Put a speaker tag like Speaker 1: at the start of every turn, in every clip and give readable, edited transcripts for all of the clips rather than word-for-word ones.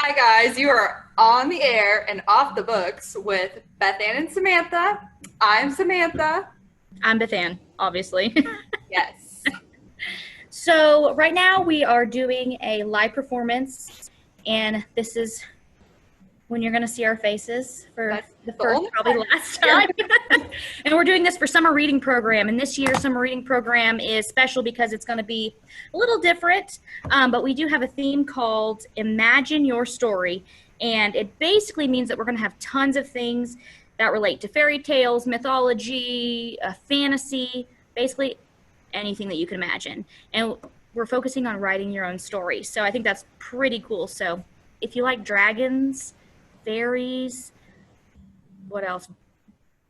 Speaker 1: Hi guys, you are on the air and off the books with Beth Ann and Samantha. I'm Samantha.
Speaker 2: I'm Bethan, obviously.
Speaker 1: Yes.
Speaker 2: So right now we are doing a live performance, and this is when you're going to see our faces for
Speaker 1: That's
Speaker 2: the
Speaker 1: the
Speaker 2: first,
Speaker 1: only
Speaker 2: probably
Speaker 1: time
Speaker 2: last
Speaker 1: you're
Speaker 2: time. And we're doing this for summer reading program, and this year's summer reading program is special because it's going to be a little different. But we do have a theme called Imagine Your Story, and it basically means that we're going to have tons of things that relate to fairy tales, mythology, fantasy, basically anything that you can imagine. And we're focusing on writing your own story. So I think that's pretty cool. So if you like dragons, fairies, what else?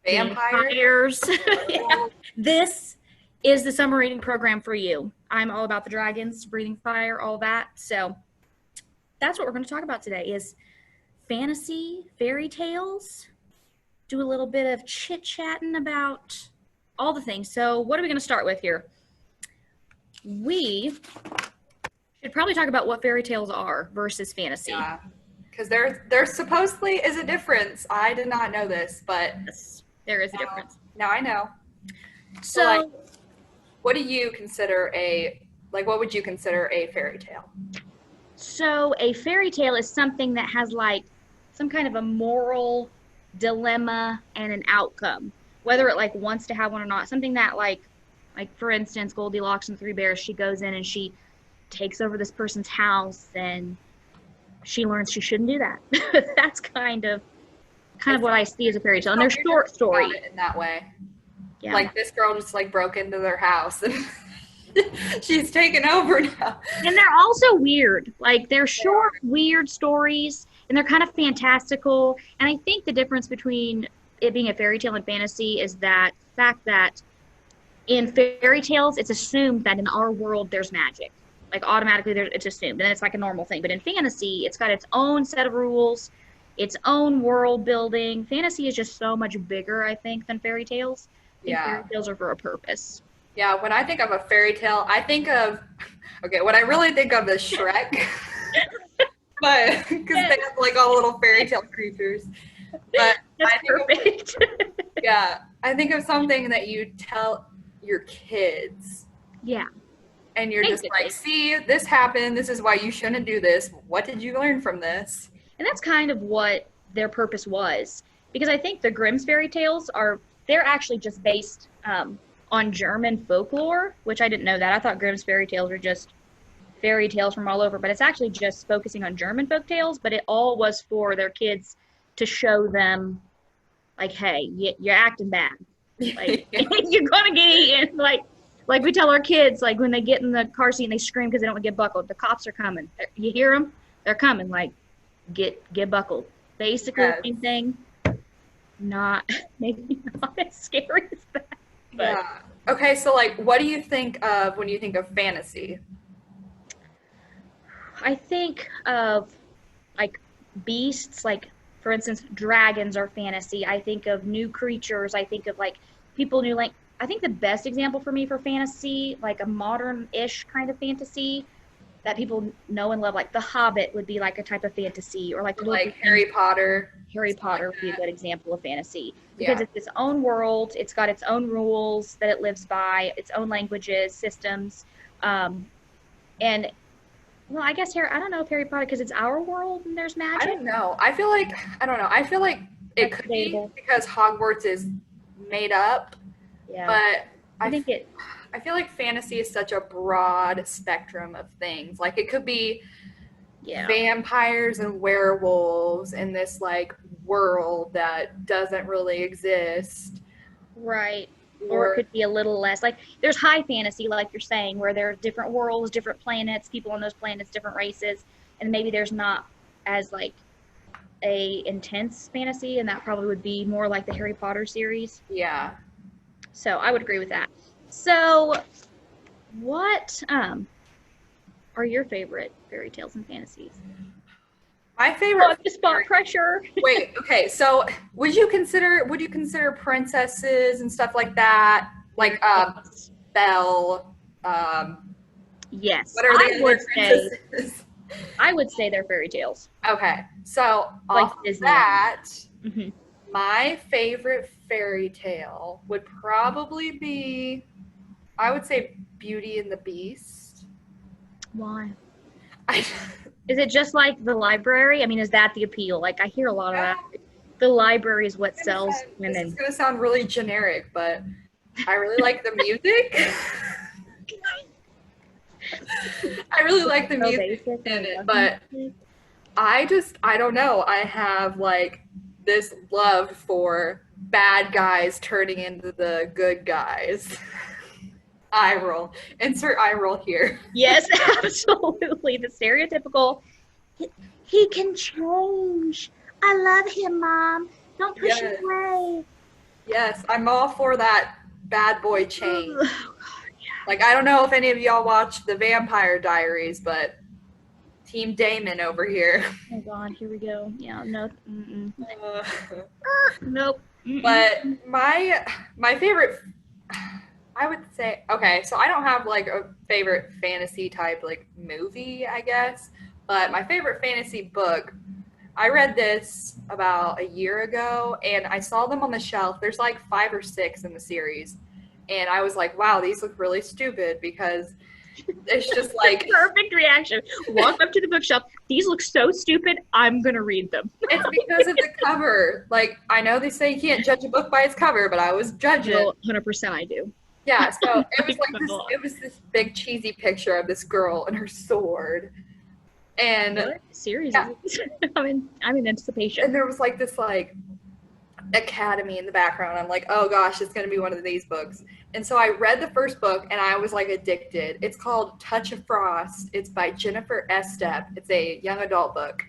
Speaker 1: vampire.
Speaker 2: Vampires. Yeah. This is the summer reading program for you. I'm all about the dragons, breathing fire, all that. So that's what we're going to talk about today is fantasy, fairy tales, do a little bit of chit-chatting about all the things. So what are we going to start with here? We should probably talk about what fairy tales are versus fantasy.
Speaker 1: Yeah. Because there supposedly is a difference. I did not know this, but
Speaker 2: Yes, there is a difference.
Speaker 1: now I know.
Speaker 2: So,
Speaker 1: like, what do you consider what would you consider a fairy tale?
Speaker 2: so a fairy tale is something that has like some kind of a moral dilemma and an outcome, whether it like wants to have one or not. Something that like for instance, Goldilocks and the Three Bears, she goes in and she takes over this person's house and she learns she shouldn't do that. That's kind of what I see as a fairy tale. And they're short stories.
Speaker 1: In that way.
Speaker 2: Yeah.
Speaker 1: Like this girl just like broke into their house and she's taken over now.
Speaker 2: And they're also weird. Like they're short, weird stories, and they're kind of fantastical. And I think the difference between it being a fairy tale and fantasy is that fact that in fairy tales, it's assumed that in our world there's magic. Like automatically it's assumed, and it's like a normal thing. But in fantasy, it's got its own set of rules, its own world building. Fantasy is just so much bigger, I think, than fairy tales. I think fairy tales are for a purpose.
Speaker 1: Yeah, when I think of a fairy tale, I think of, what I really think of is Shrek. But, because they have like all little fairy tale creatures. But
Speaker 2: That's perfect.
Speaker 1: I think of something that you tell your kids.
Speaker 2: Yeah.
Speaker 1: And you're just like, see, this happened. This is why you shouldn't do this. What did you learn from this?
Speaker 2: And that's kind of what their purpose was. Because I think the Grimm's fairy tales they're actually just based on German folklore, which I didn't know that. I thought Grimm's fairy tales were just fairy tales from all over, but it's actually just focusing on German folk tales, but it all was for their kids to show them, like, hey, you're acting bad. Like, you're going to get eaten. Like we tell our kids, like, when they get in the car seat and they scream because they don't get buckled, the cops are coming. You hear them? They're coming. Like, get buckled. Basically the same thing. Maybe not as scary as that. But.
Speaker 1: Yeah. Okay, so like, what do you think of when you think of fantasy?
Speaker 2: I think of like beasts, like for instance, dragons are fantasy. I think of new creatures. I think of like people new like. I think the best example for me for fantasy, like a modern-ish kind of fantasy that people know and love, like The Hobbit would be like a type of fantasy, or like
Speaker 1: Harry Potter.
Speaker 2: Harry Potter would be a good example of fantasy because it's its own world, it's got its own rules that it lives by, its own languages, systems, and well, I guess I don't know if Harry Potter, because it's our world and there's magic.
Speaker 1: I don't know. I feel like it could be because Hogwarts is made up.
Speaker 2: Yeah.
Speaker 1: But I feel like fantasy is such a broad spectrum of things. Like it could be vampires and werewolves in this like world that doesn't really exist.
Speaker 2: Right. Or it could be a little less. Like there's high fantasy, like you're saying, where there's different worlds, different planets, people on those planets, different races, and maybe there's not as like a intense fantasy, and that probably would be more like the Harry Potter series.
Speaker 1: Yeah.
Speaker 2: So I would agree with that. So what are your favorite fairy tales and fantasies?
Speaker 1: My favorite
Speaker 2: spot pressure.
Speaker 1: Wait, okay. So would you consider princesses and stuff like that? Like Belle,
Speaker 2: yes.
Speaker 1: what are the other princesses?
Speaker 2: I would say they're fairy tales.
Speaker 1: Okay, so
Speaker 2: Like
Speaker 1: off of
Speaker 2: Disney.
Speaker 1: that,
Speaker 2: Mm-hmm.
Speaker 1: my favorite fairy tale would probably be, I would say, Beauty and the Beast.
Speaker 2: Why?
Speaker 1: I,
Speaker 2: Is it just like the library? I mean, is that the appeal? Like, I hear a lot of that. The library is what sells
Speaker 1: this is
Speaker 2: women.
Speaker 1: going to sound really generic, but I really like the music. I really like the music in it, but I don't know. I have like this love for bad guys turning into the good guys. Eye roll. Insert eye roll here.
Speaker 2: Yes, absolutely. The stereotypical, he can change. I love him, Mom. Don't push him away.
Speaker 1: Yes, I'm all for that bad boy change.
Speaker 2: Oh, God, yeah.
Speaker 1: Like, I don't know if any of y'all watched The Vampire Diaries, but Team Damon over here.
Speaker 2: Oh, God, here we go. Yeah, no. Nope.
Speaker 1: But my favorite, I would say, okay, so I don't have like a favorite fantasy type like movie, I guess, but my favorite fantasy book, I read this about a year ago and I saw them on the shelf. There's like 5 or 6 in the series. And I was like, wow, these look really stupid because it's just like
Speaker 2: perfect reaction. Walk up to the bookshelf. These look so stupid. I'm gonna read them.
Speaker 1: It's because of the cover. Like, I know they say you can't judge a book by its cover, but I was judging.
Speaker 2: Well, 100% I do.
Speaker 1: Yeah, so it was like this. It was this big cheesy picture of this girl and her sword, and
Speaker 2: what series?
Speaker 1: Yeah.
Speaker 2: I'm in anticipation.
Speaker 1: And there was like this like academy in the background. I'm like, oh gosh, it's gonna be one of these books. And so I read the first book and I was like addicted. It's called Touch of Frost. It's by Jennifer Estep. It's a young adult book,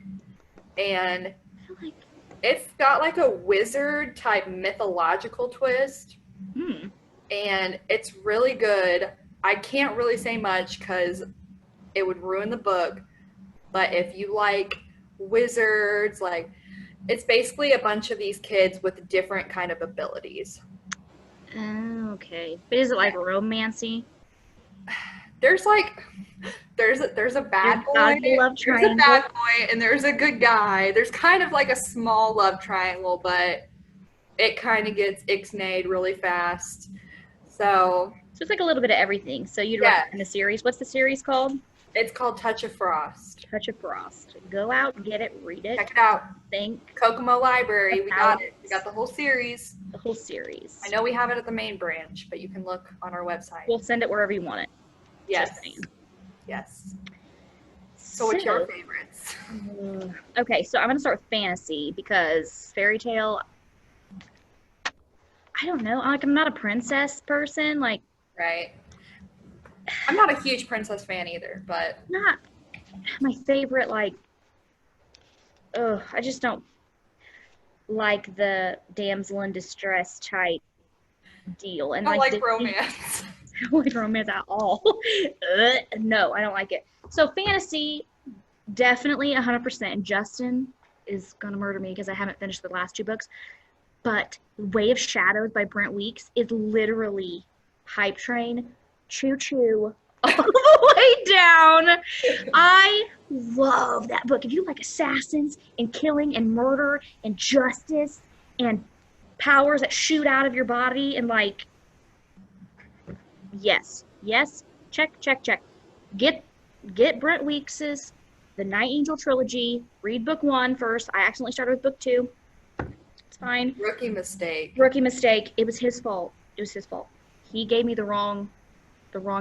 Speaker 1: and it's got like a wizard type mythological twist. And it's really good. I can't really say much because it would ruin the book. But if you like wizards, like, it's basically a bunch of these kids with different kind of abilities.
Speaker 2: Okay. But is it like romancy?
Speaker 1: There's like, there's a bad boy. There's a bad boy and there's a good guy. There's kind of like a small love triangle, but it kind of gets ixnayed really fast. So
Speaker 2: it's like a little bit of everything. So you'd recommend the series. What's the series called?
Speaker 1: It's called Touch of Frost.
Speaker 2: Touch of Frost. Go out, get it, read it.
Speaker 1: Check it out.
Speaker 2: Think.
Speaker 1: Kokomo Library. We got it. We got the whole series.
Speaker 2: The whole series.
Speaker 1: I know we have it at the main branch, but you can look on our website.
Speaker 2: We'll send it wherever you want it.
Speaker 1: Yes. Yes. So what's your favorites?
Speaker 2: Okay, so I'm going to start with fantasy because fairy tale, I don't know. Like, I'm not a princess person. Like,
Speaker 1: right. I'm not a huge princess fan either, but
Speaker 2: not my favorite. Like, I just don't like the damsel in distress type deal. And
Speaker 1: I don't like romance.
Speaker 2: I don't like romance at all. No, I don't like it. So fantasy, definitely 100%. And Justin is gonna murder me because I haven't finished the last 2 books. But Way of Shadows by Brent Weeks is literally hype train, choo choo, all the way down. I love that book. If you like assassins and killing and murder and justice and powers that shoot out of your body and like, yes, check. Get Brent Weeks's The Night Angel trilogy. Read book 1 first. I accidentally started with book 2. It's fine.
Speaker 1: Rookie mistake.
Speaker 2: It was his fault. He gave me the wrong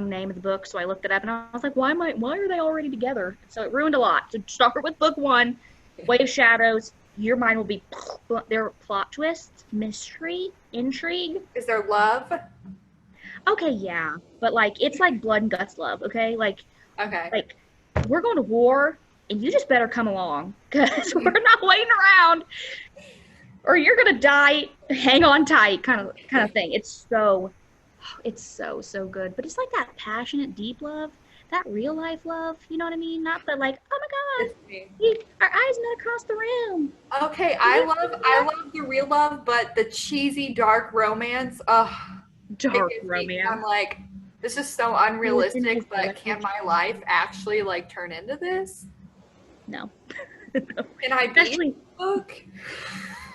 Speaker 2: name of the book, so I looked it up and I was like, why are they already together? So it ruined a lot. So start with book 1, Way of Shadows. Your mind will be there are plot twists, mystery, intrigue.
Speaker 1: Is there love?
Speaker 2: Okay, yeah. But like it's like blood and guts love, okay? Like we're going to war and you just better come along because we're not waiting around or you're gonna die. Hang on tight, kind of thing. It's so good. But it's like that passionate, deep love, that real life love. You know what I mean? Not the like, oh my God, our eyes met across the room.
Speaker 1: Okay, I love the real love, but the cheesy dark romance.
Speaker 2: Dark romance.
Speaker 1: I'm like, this is so unrealistic. But can my life actually like turn into this?
Speaker 2: No.
Speaker 1: Can I be a book?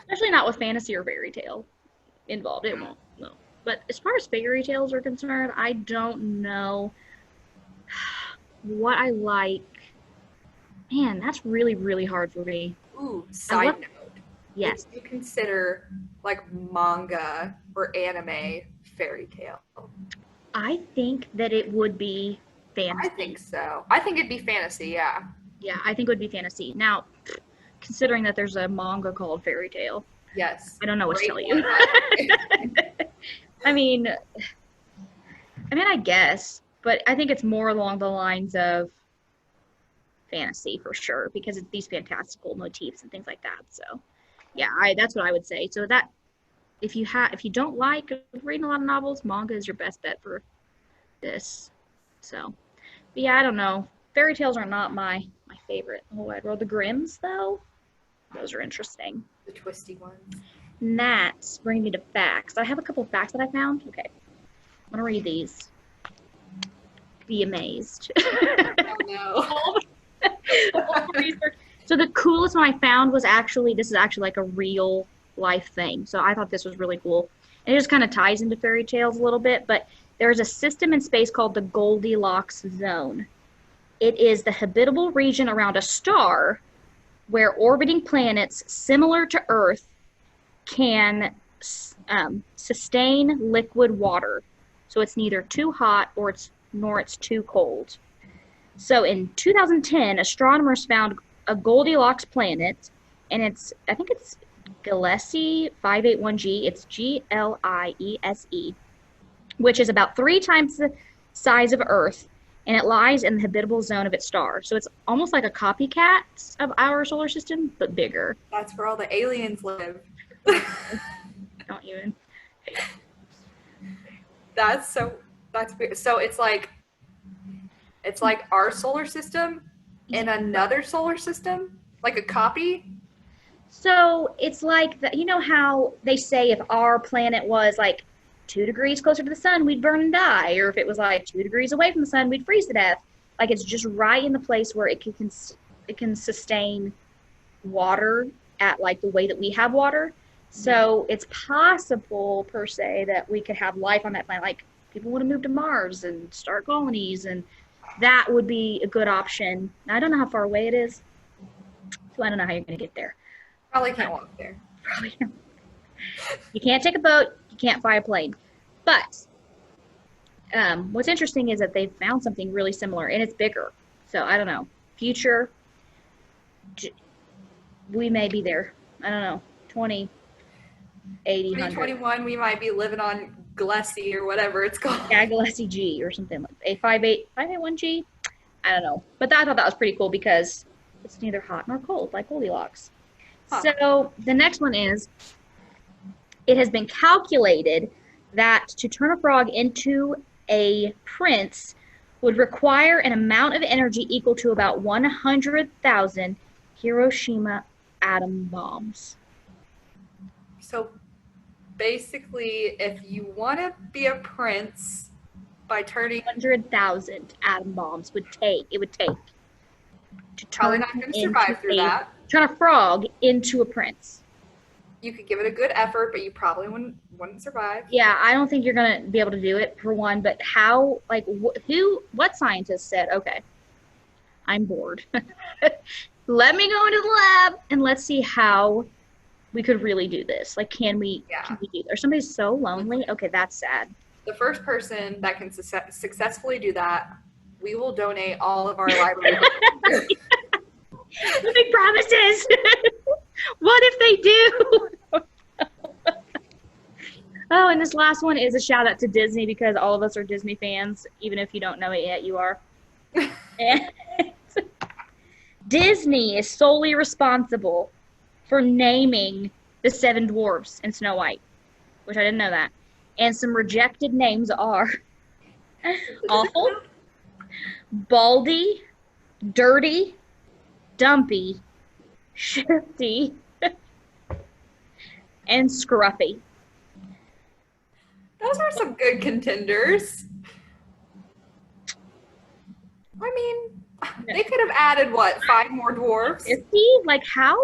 Speaker 2: Especially not with fantasy or fairy tale involved. It won't. No. But as far as fairy tales are concerned, I don't know what I like. Man, that's really, really hard for me.
Speaker 1: Ooh, side note.
Speaker 2: Yes.
Speaker 1: Would you consider like manga or anime fairy tale?
Speaker 2: I think that it would be fantasy.
Speaker 1: I think so. I think it'd be fantasy, yeah.
Speaker 2: Yeah, I think it would be fantasy. Now, considering that there's a manga called Fairy Tale.
Speaker 1: Yes.
Speaker 2: I don't know what to tell you. I mean, I guess, but I think it's more along the lines of fantasy for sure, because it's these fantastical motifs and things like that. So, yeah, that's what I would say. So that if you don't like reading a lot of novels, manga is your best bet for this. So, but yeah, I don't know. Fairy tales are not my favorite in the whole wide world. The Grimms, though, those are interesting.
Speaker 1: The twisty ones.
Speaker 2: And that brings me to facts. I have a couple of facts that I found. Okay. I'm going to read these. Be amazed.
Speaker 1: Oh, no.
Speaker 2: So the coolest one I found was this is actually like a real life thing. So I thought this was really cool. And it just kind of ties into fairy tales a little bit, but there's a system in space called the Goldilocks Zone. It is the habitable region around a star where orbiting planets similar to Earth can sustain liquid water. So it's neither too hot nor it's too cold. So in 2010, astronomers found a Goldilocks planet, and I think it's Gliese 581G. It's Gliese, which is about 3 times the size of Earth, and it lies in the habitable zone of its star. So it's almost like a copycat of our solar system, but bigger.
Speaker 1: That's where all the aliens live.
Speaker 2: Don't even.
Speaker 1: That's weird. So it's like our solar system in another solar system, like a copy.
Speaker 2: So it's like you know how they say if our planet was like 2 degrees closer to the sun, we'd burn and die, or if it was like 2 degrees away from the sun, we'd freeze to death. Like it's just right in the place where it can sustain water at like the way that we have water. So it's possible per se that we could have life on that planet. Like people want to move to Mars and start colonies, and that would be a good option. I don't know how far away it is, so I don't know how you're going to get there.
Speaker 1: Probably can't walk there.
Speaker 2: Probably can't. You can't take a boat. You can't fly a plane. But what's interesting is that they found something really similar, and it's bigger. So I don't know. Future, we may be there. I don't know. 20, 80,
Speaker 1: 2021, we might be living on Gliese or whatever it's called.
Speaker 2: Yeah, Gliese G or something like A581G. I don't know. But I thought that was pretty cool because it's neither hot nor cold, like Goldilocks. Huh. So the next one is, it has been calculated that to turn a frog into a prince would require an amount of energy equal to about 100,000 Hiroshima atom bombs.
Speaker 1: So basically, if you want to be a prince by turning
Speaker 2: 100,000 atom bombs would take to
Speaker 1: probably not going to survive through that.
Speaker 2: Turn a frog into a prince.
Speaker 1: You could give it a good effort, but you probably wouldn't survive.
Speaker 2: Yeah, I don't think you're going to be able to do it, for one, but how, like, what scientist said, okay, I'm bored. Let me go into the lab and let's see how we could really do this. Like, can we do this? Or somebody's so lonely. Okay, that's sad.
Speaker 1: The first person that can successfully do that, we will donate all of our library.
Speaker 2: The big promises. What if they do? Oh, and this last one is a shout out to Disney, because all of us are Disney fans. Even if you don't know it yet, you are. Disney is solely responsible for naming the 7 dwarfs in Snow White, which I didn't know that. And some rejected names are Awful, Baldy, Dirty, Dumpy, Shifty, and Scruffy.
Speaker 1: Those are some good contenders. I mean, They could have added, what, 5 more dwarves?
Speaker 2: 50? Like, how?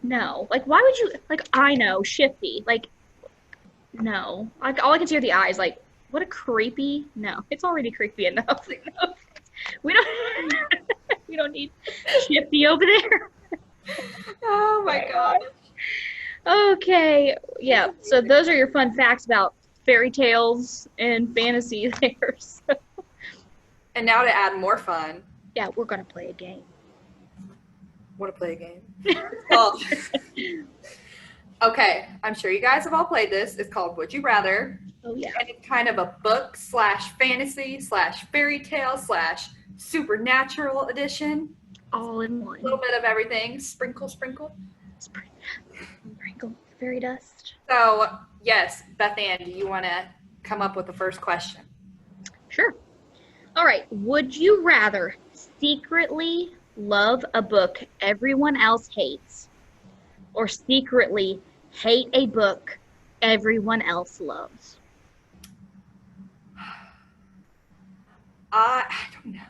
Speaker 2: No. Like, why would you, like, I know, Shifty. Like, no. Like, all I can see are the eyes. Like, what a creepy, no. It's already creepy enough. Like, no. We don't, we don't need Shifty over there.
Speaker 1: Oh my god.
Speaker 2: Okay. Yeah, so those are your fun facts about fairy tales and fantasy there. So.
Speaker 1: And now to add more fun.
Speaker 2: Yeah, we're going to play a game.
Speaker 1: Want to play a game? It's called... Okay, I'm sure you guys have all played this. It's called Would You Rather.
Speaker 2: Oh, yeah.
Speaker 1: And it's kind of a book / fantasy / fairy tale / supernatural edition.
Speaker 2: All in one.
Speaker 1: A little bit of everything. Sprinkle, sprinkle.
Speaker 2: Sprinkle fairy dust.
Speaker 1: So, yes, Beth Ann, do you want to come up with the first question?
Speaker 2: Sure. All right. Would you rather secretly love a book everyone else hates or secretly hate a book everyone else loves?
Speaker 1: I don't know.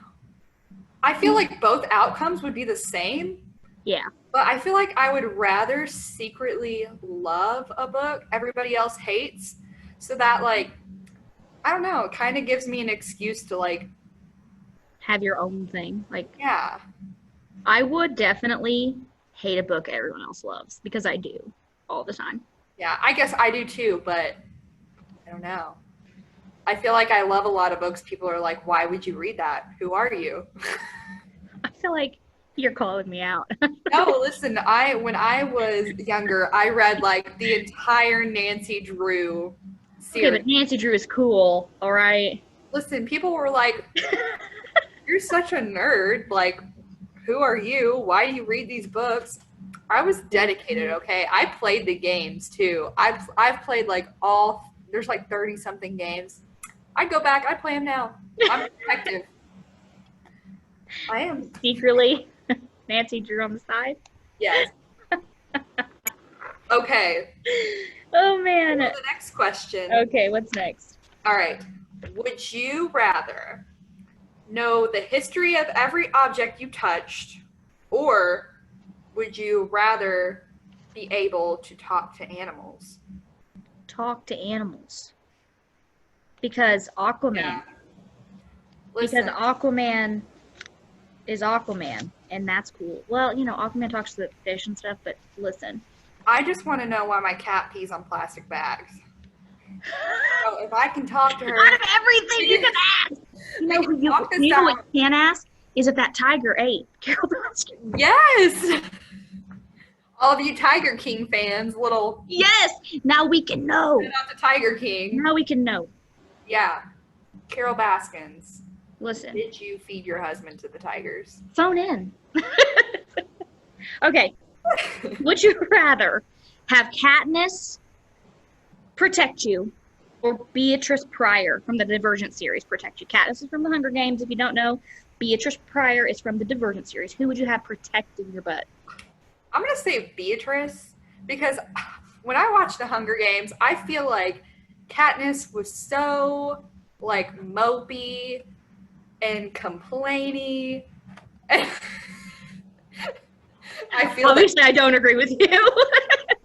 Speaker 1: I feel like both outcomes would be the same.
Speaker 2: Yeah.
Speaker 1: But I feel like I would rather secretly love a book everybody else hates so that, like, I don't know, it kind of gives me an excuse to, like,
Speaker 2: have your own thing. Like,
Speaker 1: yeah.
Speaker 2: I would definitely hate a book everyone else loves because I do all the time.
Speaker 1: Yeah, I guess I do too, but I don't know. I feel like I love a lot of books. People are like, why would you read that? Who are you?
Speaker 2: I feel like you're calling me out.
Speaker 1: No, listen, when I was younger, I read like the entire Nancy Drew series.
Speaker 2: Okay, but Nancy Drew is cool, all right?
Speaker 1: Listen, people were like, you're such a nerd. Like, who are you? Why do you read these books? I was dedicated, okay? I played the games too. I've played like there's like 30 something games. I'd go back, I'd play them now. I'm detective. I am.
Speaker 2: Secretly, Nancy Drew on the side?
Speaker 1: Yes. Okay.
Speaker 2: Oh, man.
Speaker 1: So the next question.
Speaker 2: Okay, what's next?
Speaker 1: All right. Would you rather know the history of every object you touched, or would you rather be able to talk to animals?
Speaker 2: Talk to animals. Because Aquaman.
Speaker 1: Yeah.
Speaker 2: Because Aquaman is Aquaman, and that's cool. Well, you know, Aquaman talks to the fish and stuff, but listen.
Speaker 1: I just want to know why my cat pees on plastic bags. So if I can talk to her...
Speaker 2: Out of everything you can ask! You know what you can ask? Is if that tiger ate Carol Baskin.
Speaker 1: Yes! All of you Tiger King fans, little...
Speaker 2: Yes! Now we can know.
Speaker 1: Not the Tiger King.
Speaker 2: Now we can know.
Speaker 1: Yeah. Carol Baskins.
Speaker 2: Listen.
Speaker 1: Did you feed your husband to the tigers?
Speaker 2: Phone in. Okay. Would you rather have Katniss protect you or Beatrice Pryor from the Divergent series protect you? Katniss is from the Hunger Games, if you don't know. Beatrice Pryor is from the Divergent series. Who would you have protecting your butt?
Speaker 1: I'm going to say Beatrice because when I watched the Hunger Games, I feel like Katniss was so, like, mopey and complainy. And I feel
Speaker 2: obviously I don't agree with you.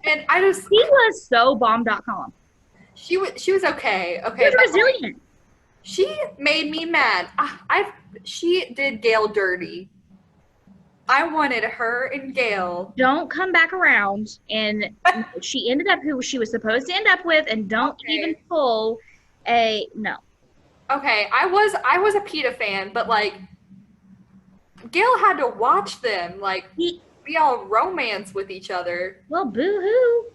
Speaker 1: And I just...
Speaker 2: He was so bomb.com.
Speaker 1: She was okay. Okay.
Speaker 2: She was resilient.
Speaker 1: She made me mad. She did Gale dirty. I wanted her and Gale.
Speaker 2: Don't come back around, and she ended up who she was supposed to end up with, and don't even pull a no.
Speaker 1: Okay, I was a PETA fan, but like Gale had to watch them like be all romance with each other.
Speaker 2: Well, boo-hoo.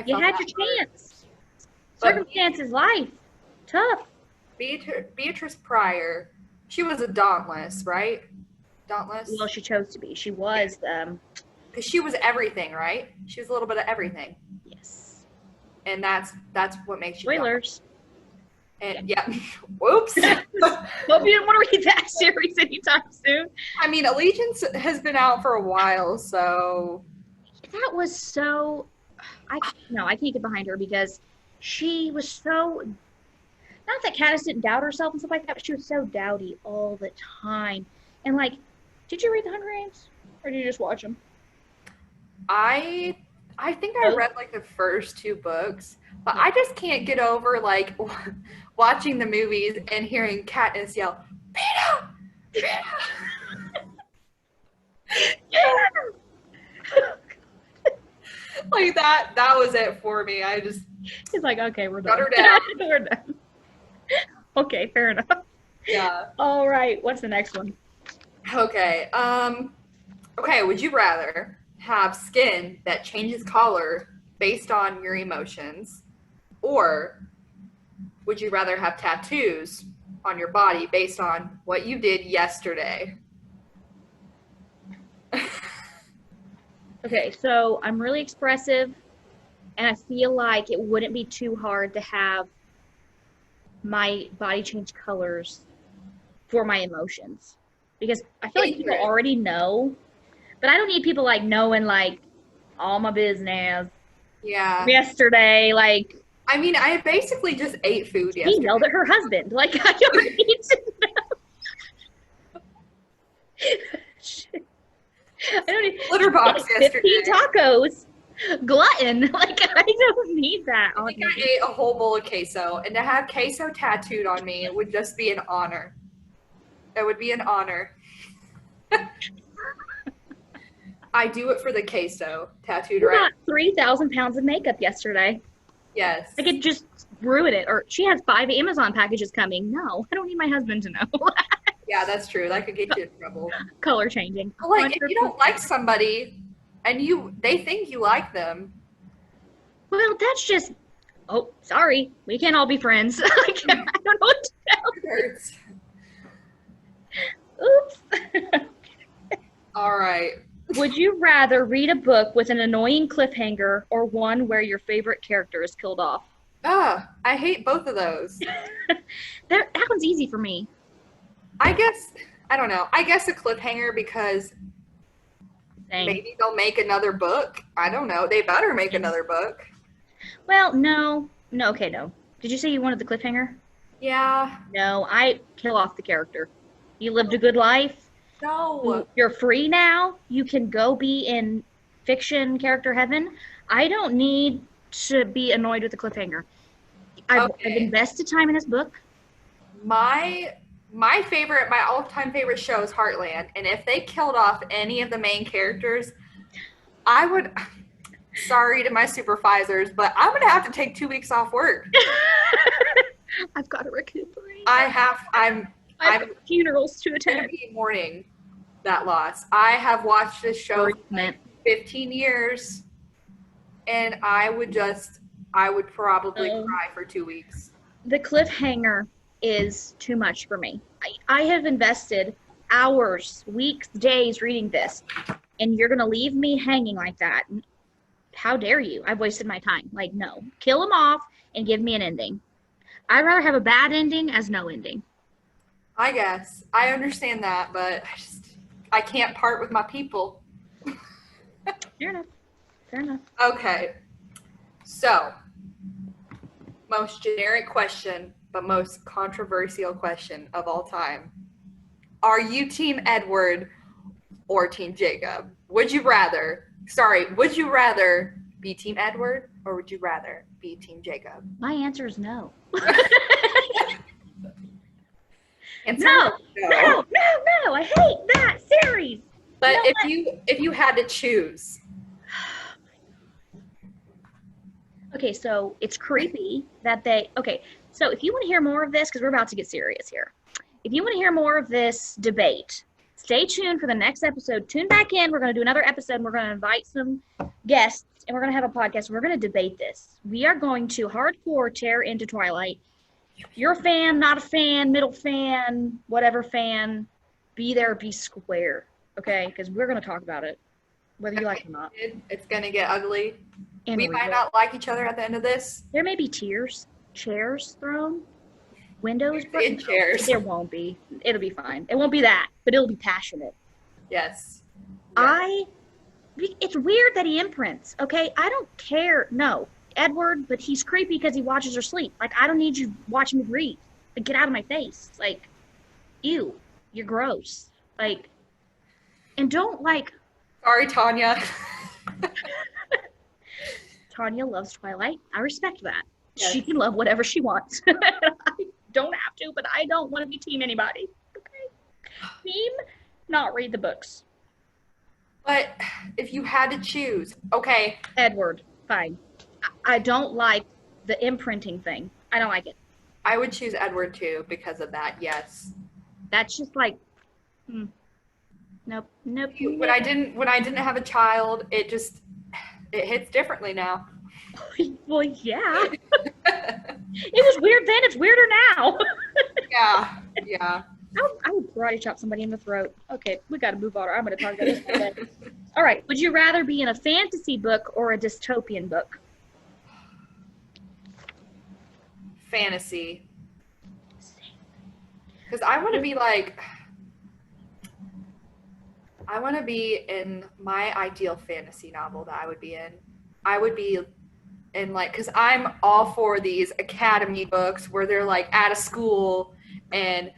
Speaker 2: You had your chance. Circumstances, life, tough.
Speaker 1: Beatrice Pryor, she was a Dauntless, right? Dauntless?
Speaker 2: Well, she chose to be. She was,
Speaker 1: because she was everything, right? She was a little bit of everything.
Speaker 2: Yes.
Speaker 1: And that's what makes you
Speaker 2: spoilers.
Speaker 1: And yeah. Whoops.
Speaker 2: Hope you didn't want to read that series anytime soon.
Speaker 1: I mean, Allegiance has been out for a while, so
Speaker 2: that was so I can't get behind her because she was so not that Katniss didn't doubt herself and stuff like that, but she was so doubty all the time. And like, did you read The Hunger Games, or did you just watch them?
Speaker 1: I think I read like the first 2 books, but I just can't get over like watching the movies and hearing Katniss yell, "Peeta! Peeta!" Like that was it for me. I just
Speaker 2: He's like, okay, we're done.
Speaker 1: shut her down.
Speaker 2: We're done. Okay, fair enough.
Speaker 1: Yeah.
Speaker 2: All right, what's the next one?
Speaker 1: Okay. Okay, would you rather have skin that changes color based on your emotions, or would you rather have tattoos on your body based on what you did yesterday?
Speaker 2: Okay, so I'm really expressive, and I feel like it wouldn't be too hard to have my body change colors for my emotions, because I feel like people already know, but I don't need people like knowing like all my business.
Speaker 1: Yeah.
Speaker 2: Yesterday, like.
Speaker 1: I mean, I basically just ate food yesterday.
Speaker 2: He yelled at her husband. Like, I don't need to know. I don't need
Speaker 1: litter box yesterday.
Speaker 2: 15 tacos. Glutton. Like, I don't need that.
Speaker 1: I think I ate a whole bowl of queso, and to have queso tattooed on me would just be an honor. It would be an honor. I do it for the queso tattooed
Speaker 2: You
Speaker 1: right.
Speaker 2: got 3,000 pounds of makeup yesterday.
Speaker 1: Yes.
Speaker 2: I could just ruin it. Or she has 5 Amazon packages coming. No, I don't need my husband to know.
Speaker 1: Yeah, that's true. That could get you in trouble.
Speaker 2: Color changing.
Speaker 1: But like, if you don't like somebody and they think you like them.
Speaker 2: Well, that's just, oh, sorry. We can't all be friends. I don't know what to tell.
Speaker 1: It hurts.
Speaker 2: Oops.
Speaker 1: All right.
Speaker 2: Would you rather read a book with an annoying cliffhanger or one where your favorite character is killed off?
Speaker 1: I hate both of those.
Speaker 2: That one's easy for me.
Speaker 1: I guess, I don't know. I guess a cliffhanger because
Speaker 2: Same.
Speaker 1: Maybe they'll make another book. I don't know. They better make another book.
Speaker 2: Well, no. No, okay, no. Did you say you wanted the cliffhanger?
Speaker 1: Yeah.
Speaker 2: No, I kill off the character. You lived a good life.
Speaker 1: No.
Speaker 2: You're free now. You can go be in fiction character heaven. I don't need to be annoyed with the cliffhanger. I've invested time in this book.
Speaker 1: My all-time favorite show is Heartland, and if they killed off any of the main characters, I would. Sorry to my supervisors, but I'm gonna have to take 2 weeks off work.
Speaker 2: I've got to recuperate.
Speaker 1: I'm
Speaker 2: got funerals to attend.
Speaker 1: Gonna be mourning that loss. I have watched this show for 15 years, and I would probably cry for 2 weeks.
Speaker 2: The cliffhanger is too much for me. I have invested hours, weeks, days reading this, and you're going to leave me hanging like that. How dare you? I've wasted my time. Like, no. Kill them off and give me an ending. I'd rather have a bad ending as no ending.
Speaker 1: I guess. I understand that, but I can't part with my people.
Speaker 2: Fair enough. Fair enough.
Speaker 1: Okay. So, most generic question, but most controversial question of all time. Are you Team Edward or Team Jacob? Would you rather be Team Edward or would you rather be Team Jacob?
Speaker 2: My answer is no.
Speaker 1: No.
Speaker 2: I hate that series.
Speaker 1: But if you had to choose.
Speaker 2: Okay, so it's creepy that so if you want to hear more of this, because we're about to get serious here. If you want to hear more of this debate, stay tuned for the next episode. Tune back in. We're going to do another episode, and we're going to invite some guests, and we're going to have a podcast, and we're going to debate this. We are going to hardcore tear into Twilight. You're a fan, not a fan, middle fan, whatever fan, be there, be square, okay? Because we're going to talk about it, whether you like it or not.
Speaker 1: It's going to get ugly.
Speaker 2: And
Speaker 1: we might not like each other at the end of this.
Speaker 2: There may be tears, chairs thrown, windows broken.
Speaker 1: Chairs.
Speaker 2: There won't be. It'll be fine. It won't be that, but it'll be passionate.
Speaker 1: Yes.
Speaker 2: It's weird that he imprints, okay? I don't care. No. Edward, but he's creepy because he watches her sleep. Like, I don't need you watching me read. Like, get out of my face. Like, ew, you're gross. Like, and don't, like...
Speaker 1: Sorry, Tanya.
Speaker 2: Tanya loves Twilight. I respect that.
Speaker 1: Yes.
Speaker 2: She can love whatever she wants. I don't have to, but I don't want to be team anybody. Okay? Team, not read the books.
Speaker 1: But if you had to choose, okay.
Speaker 2: Edward, fine. I don't like the imprinting thing. I don't like it.
Speaker 1: I would choose Edward too because of that, yes.
Speaker 2: That's just like, nope.
Speaker 1: When I didn't have a child, it hits differently now.
Speaker 2: Well, yeah. It was weird then. It's weirder now.
Speaker 1: Yeah.
Speaker 2: I would karate chop somebody in the throat. Okay, we got to move on. I'm going to talk about this today. All right. Would you rather be in a fantasy book or a dystopian book?
Speaker 1: Fantasy. Because I want to be in my ideal fantasy novel that I would be in. I would be in because I'm all for these academy books where they're like out of school and,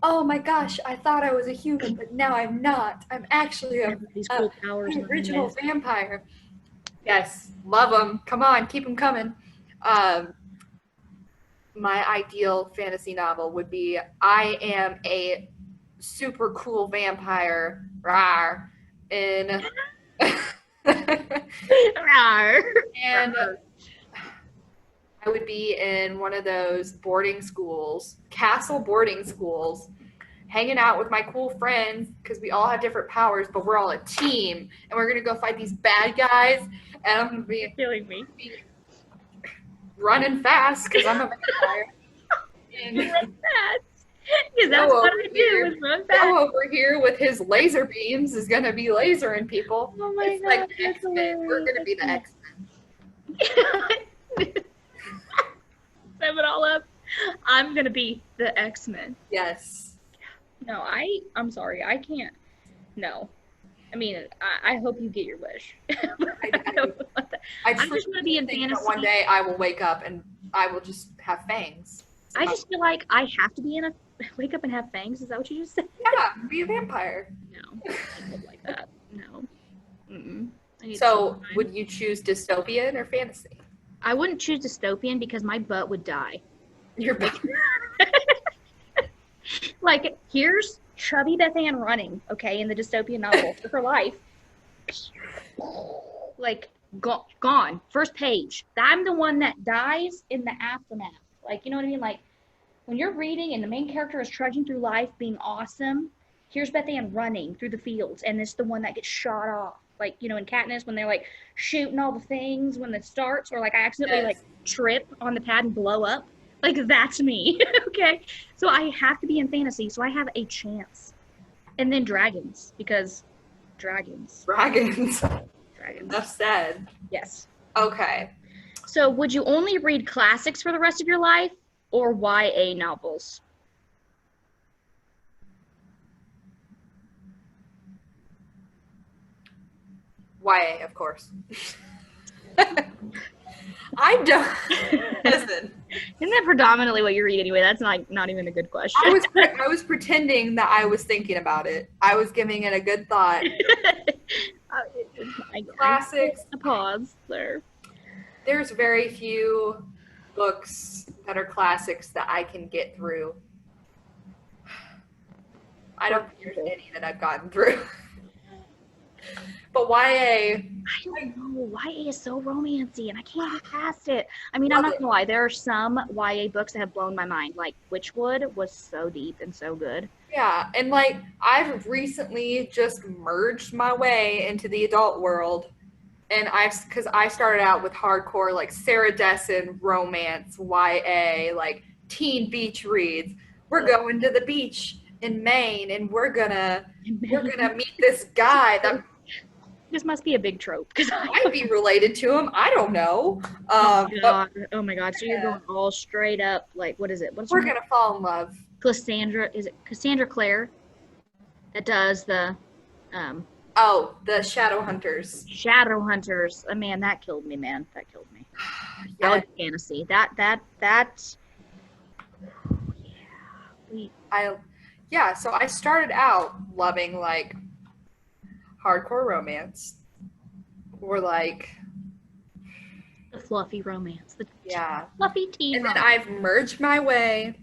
Speaker 1: oh my gosh, I thought I was a human, but now I'm not. I'm actually an original vampire. Yes, love them. Come on, keep them coming. My ideal fantasy novel would be I am a super cool vampire, rawr, and I would be in one of those boarding schools, castle boarding schools, hanging out with my cool friends because we all have different powers, but we're all a team, and we're going to go fight these bad guys, and I'm going to be
Speaker 2: feeling me.
Speaker 1: Running fast because I'm a vampire. And
Speaker 2: run fast. Because that's what I do is run fast.
Speaker 1: Joe over here with his laser beams is going to be lasering people.
Speaker 2: Oh my
Speaker 1: it's
Speaker 2: God,
Speaker 1: like the X-Men. We're going to be the X-Men.
Speaker 2: Sum it all up. I'm going to be the X-Men.
Speaker 1: Yes.
Speaker 2: No, I'm sorry. I can't. No. I mean, I hope you get your wish.
Speaker 1: I
Speaker 2: just want to be in fantasy.
Speaker 1: That one day I will wake up and I will just have fangs.
Speaker 2: I just feel like I have to be wake up and have fangs. Is that what you just said?
Speaker 1: Yeah, be a vampire.
Speaker 2: No, I don't like that. No. Mm-mm.
Speaker 1: So, would you choose dystopian or fantasy?
Speaker 2: I wouldn't choose dystopian because my butt would die.
Speaker 1: Your butt.
Speaker 2: Like, here's chubby Beth Ann running, okay, in the dystopian novel for her life. Like, gone. First page. I'm the one that dies in the aftermath. Like, you know what I mean? Like, when you're reading and the main character is trudging through life being awesome, here's Beth Ann running through the fields, and it's the one that gets shot off. Like, you know, in Katniss, when they're, like, shooting all the things when it starts, or, like, I accidentally, like, trip on the pad and blow up. Like, that's me, okay? So I have to be in fantasy, so I have a chance. And then dragons, because dragons.
Speaker 1: Dragons. Enough said.
Speaker 2: Yes.
Speaker 1: Okay.
Speaker 2: So would you only read classics for the rest of your life, or YA novels?
Speaker 1: YA, of course. I don't. Listen.
Speaker 2: Isn't that predominantly what you read anyway? That's not even a good question.
Speaker 1: I was pretending that I was thinking about it. I was giving it a good thought. Classics.
Speaker 2: A pause there.
Speaker 1: There's very few books that are classics that I can get through. I don't think there's any that I've gotten through. But YA...
Speaker 2: I don't know. YA is so romancy, and I can't get past it. I mean, I'm not going to lie. There are some YA books that have blown my mind. Like, Witchwood was so deep and so good.
Speaker 1: Yeah, and, like, I've recently just merged my way into the adult world. And because I started out with hardcore, like, Sarah Dessen, romance, YA, like, teen beach reads. We're going to the beach in Maine, and we're gonna meet this guy that...
Speaker 2: This must be a big trope because
Speaker 1: I might be related to him. I don't know.
Speaker 2: Oh my god! So you're going all straight up, like, what is it?
Speaker 1: We're gonna fall in love.
Speaker 2: Cassandra, is it Cassandra Clare that does the
Speaker 1: the Shadowhunters.
Speaker 2: Shadowhunters. Oh, man, that killed me, man. That killed me. That would be fantasy. That.
Speaker 1: So I started out loving like hardcore romance or like
Speaker 2: the fluffy romance, the
Speaker 1: fluffy teen romance. And then I've merged my way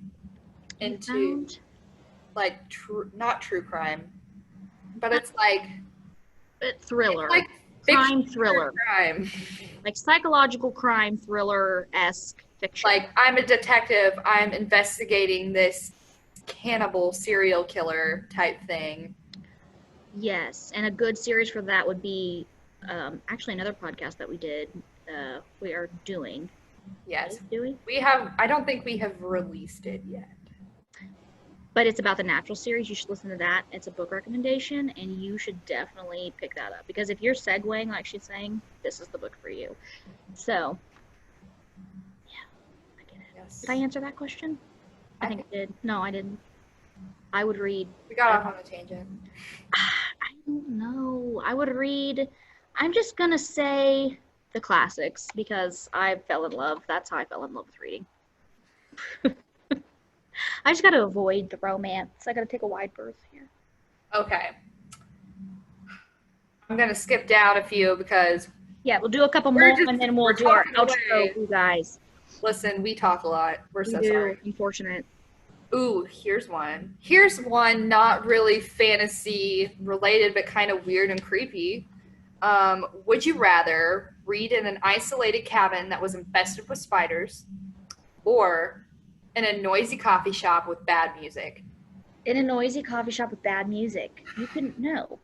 Speaker 1: into like not true crime, but it's like
Speaker 2: thriller,
Speaker 1: like
Speaker 2: crime thriller,
Speaker 1: crime,
Speaker 2: like psychological crime thriller-esque fiction.
Speaker 1: Like I'm a detective, I'm investigating this cannibal serial killer type thing.
Speaker 2: Yes, and a good series for that would be actually another podcast that we did. We are doing.
Speaker 1: Yes.
Speaker 2: Do we?
Speaker 1: We have. I don't think we have released it yet.
Speaker 2: But it's about the Natural series. You should listen to that. It's a book recommendation, and you should definitely pick that up. Because if you're segueing, like she's saying, this is the book for you. So, yeah, I get it. Yes. Did I answer that question? I think I did. No, I didn't. I would read.
Speaker 1: We got off on a tangent.
Speaker 2: I don't know. I would read. I'm just going to say the classics because I fell in love. That's how I fell in love with reading. I just got to avoid the romance. I got to take a wide berth here.
Speaker 1: Okay. I'm going to skip down a few because...
Speaker 2: Yeah, we'll do a couple more and then we'll do our outro, you guys.
Speaker 1: Listen, we talk a lot. We're so sorry.
Speaker 2: Unfortunate.
Speaker 1: Ooh, here's one. Here's one not really fantasy related, but kind of weird and creepy. Would you rather read in an isolated cabin that was infested with spiders or in a noisy coffee shop with bad music?
Speaker 2: In a noisy coffee shop with bad music. You couldn't know.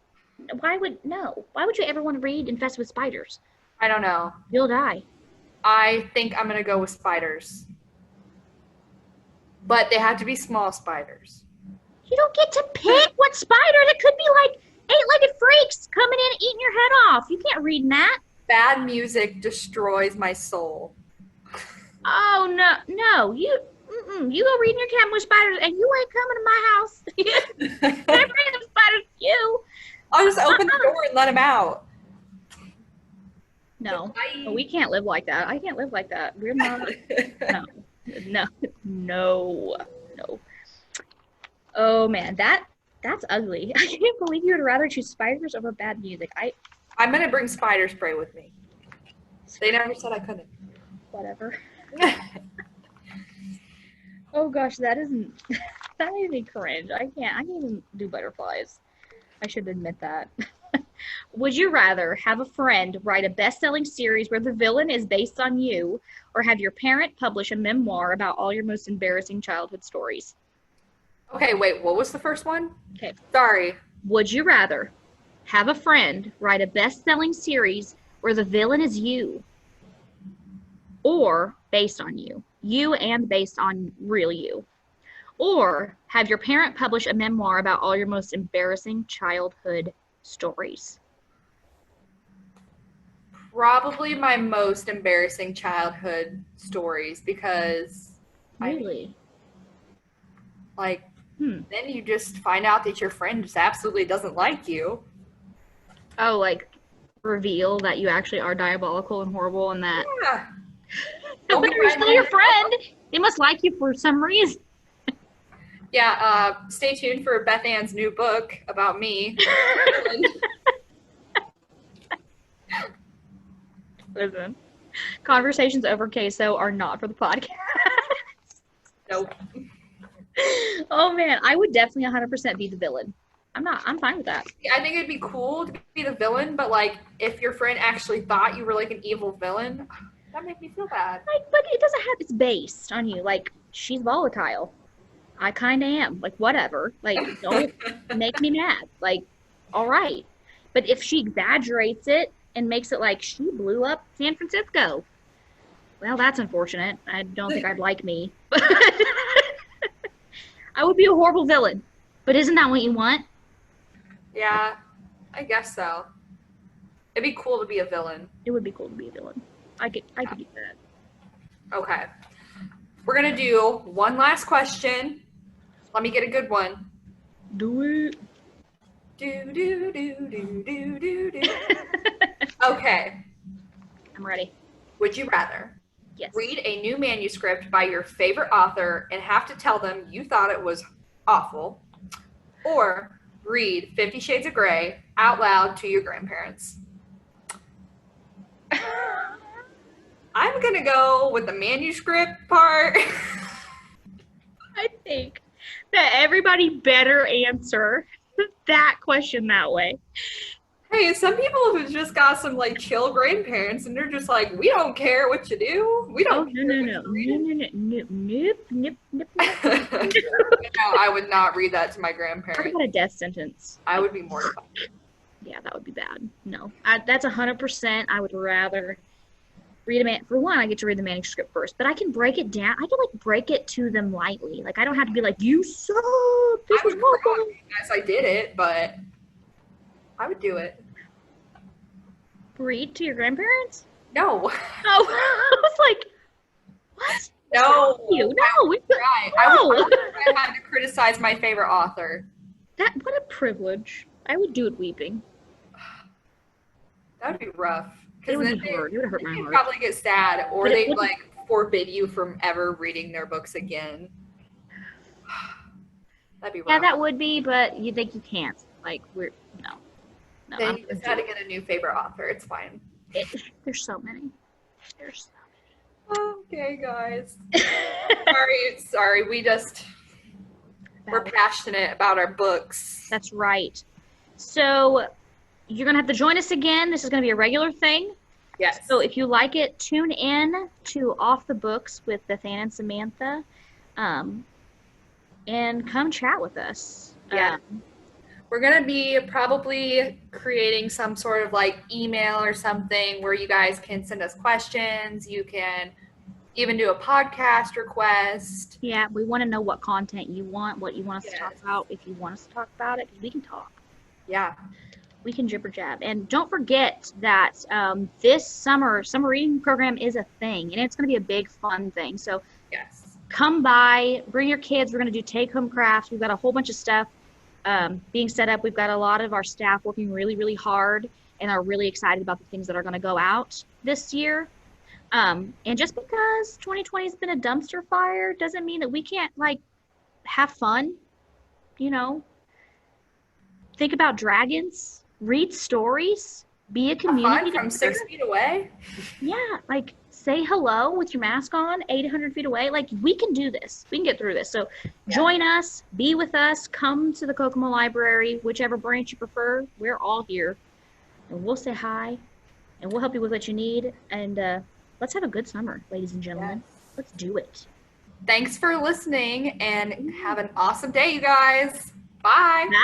Speaker 2: Why would you ever want to read infested with spiders?
Speaker 1: I don't know.
Speaker 2: You'll die.
Speaker 1: I think I'm going to go with spiders. But they have to be small spiders.
Speaker 2: You don't get to pick what spider. It could be like 8-legged freaks coming in and eating your head off. You can't read that.
Speaker 1: Bad music destroys my soul.
Speaker 2: Oh, no. You go read in your cabin with spiders, and you ain't coming to my house. They're bringing the spiders to you.
Speaker 1: I'll just open the door and let them out.
Speaker 2: No, we can't live like that. I can't live like that. We're not. No. Oh man, that's ugly. I can't believe you would rather choose spiders over bad music.
Speaker 1: I'm gonna bring spider spray with me. They never said I couldn't.
Speaker 2: Whatever. Oh gosh, that made me cringe. I can't even do butterflies. I should admit that. Would you rather have a friend write a best-selling series where the villain is based on you, or have your parent publish a memoir about all your most embarrassing childhood stories?
Speaker 1: Okay, wait, what was the first one?
Speaker 2: Okay.
Speaker 1: Sorry.
Speaker 2: Would you rather have a friend write a best-selling series where the villain is you, or based on you? You and based on real you. Or have your parent publish a memoir about all your most embarrassing childhood stories?
Speaker 1: Probably my most embarrassing childhood stories because
Speaker 2: really?
Speaker 1: Then you just find out that your friend just absolutely doesn't like you.
Speaker 2: Oh, like reveal that you actually are diabolical and horrible and that.
Speaker 1: Yeah.
Speaker 2: But they're still your friend. They must like you for some reason.
Speaker 1: Yeah, stay tuned for Beth Ann's new book about me.
Speaker 2: Listen, conversations over queso are not for the podcast.
Speaker 1: Nope.
Speaker 2: Oh man, I would definitely 100% be the villain. I'm fine with that.
Speaker 1: I think it'd be cool to be the villain, but if your friend actually thought you were like an evil villain, that made me feel bad.
Speaker 2: But it doesn't have, it's based on you. She's volatile. I kind of am. Whatever. Don't make me mad. All right. But if she exaggerates it and makes it like she blew up San Francisco, well, that's unfortunate. I don't think I'd like me. I would be a horrible villain. But isn't that what you want?
Speaker 1: Yeah, I guess so. It'd be cool to be a villain.
Speaker 2: It would be cool to be a villain. I could do that.
Speaker 1: Okay. We're going to do one last question. Let me get a good one.
Speaker 2: Do it.
Speaker 1: Okay.
Speaker 2: I'm ready.
Speaker 1: Would you rather
Speaker 2: Yes.
Speaker 1: read a new manuscript by your favorite author and have to tell them you thought it was awful, or read 50 Shades of Grey out loud to your grandparents? I'm going to go with the manuscript part.
Speaker 2: I think that everybody better answer that question that way.
Speaker 1: Hey, some people have just got some like chill grandparents and they're just like, we don't care what you do. We don't care what you read.
Speaker 2: Nope.
Speaker 1: No, I would not read that to my
Speaker 2: Talk
Speaker 1: grandparents.
Speaker 2: about a death sentence.
Speaker 1: I would be mortified.
Speaker 2: Yeah, that would be bad. No, that's 100%. I would rather read for one, I get to read the manuscript first, but I can break it down. I can like break it to them lightly. Like I don't have to be like, you suck. This
Speaker 1: I
Speaker 2: was
Speaker 1: would
Speaker 2: horrible.
Speaker 1: as I did it, but I would do it.
Speaker 2: Read to your grandparents?
Speaker 1: No.
Speaker 2: Oh, I was like, what?
Speaker 1: No.
Speaker 2: You? No.
Speaker 1: Right.
Speaker 2: No.
Speaker 1: I had to criticize my favorite author.
Speaker 2: What a privilege. I would do it weeping.
Speaker 1: That would be rough.
Speaker 2: It would be hard. It would hurt my
Speaker 1: They'd
Speaker 2: heart.
Speaker 1: probably get sad, or
Speaker 2: But it
Speaker 1: they'd
Speaker 2: wouldn't-
Speaker 1: like forbid you from ever reading their books again. That'd be rough.
Speaker 2: Yeah, that would be, but you think you can't. Like, no.
Speaker 1: Then you just got to get a new favorite author. It's fine.
Speaker 2: There's so many.
Speaker 1: Okay, guys. Sorry. We're passionate about our books.
Speaker 2: That's right. So you're going to have to join us again. This is going to be a regular thing.
Speaker 1: Yes.
Speaker 2: So if you like it, tune in to Off the Books with Beth Ann and Samantha, and come chat with us.
Speaker 1: Yeah. We're going to be probably creating some sort of like email or something where you guys can send us questions. You can even do a podcast request.
Speaker 2: Yeah, we want to know what content you want, what you want us to talk about. If you want us to talk about it, because we can talk.
Speaker 1: Yeah.
Speaker 2: We can jibber jab. And don't forget that this summer reading program is a thing, and it's going to be a big fun thing. So
Speaker 1: yes,
Speaker 2: come by, bring your kids. We're going to do take-home crafts. We've got a whole bunch of stuff being set up. We've got a lot of our staff working really, really hard and are really excited about the things that are going to go out this year. And just because 2020 has been a dumpster fire doesn't mean that we can't, like, have fun, you know. Think about dragons, read stories, be a community.
Speaker 1: Fun from 6 feet away.
Speaker 2: Yeah, like, say hello with your mask on, 800 feet away. Like, we can do this. We can get through this. So join us, be with us, come to the Kokomo Library, whichever branch you prefer. We're all here. And we'll say hi, and we'll help you with what you need. And let's have a good summer, ladies and gentlemen.
Speaker 1: Yes.
Speaker 2: Let's do it.
Speaker 1: Thanks for listening, and have an awesome day, you guys. Bye.
Speaker 2: Bye.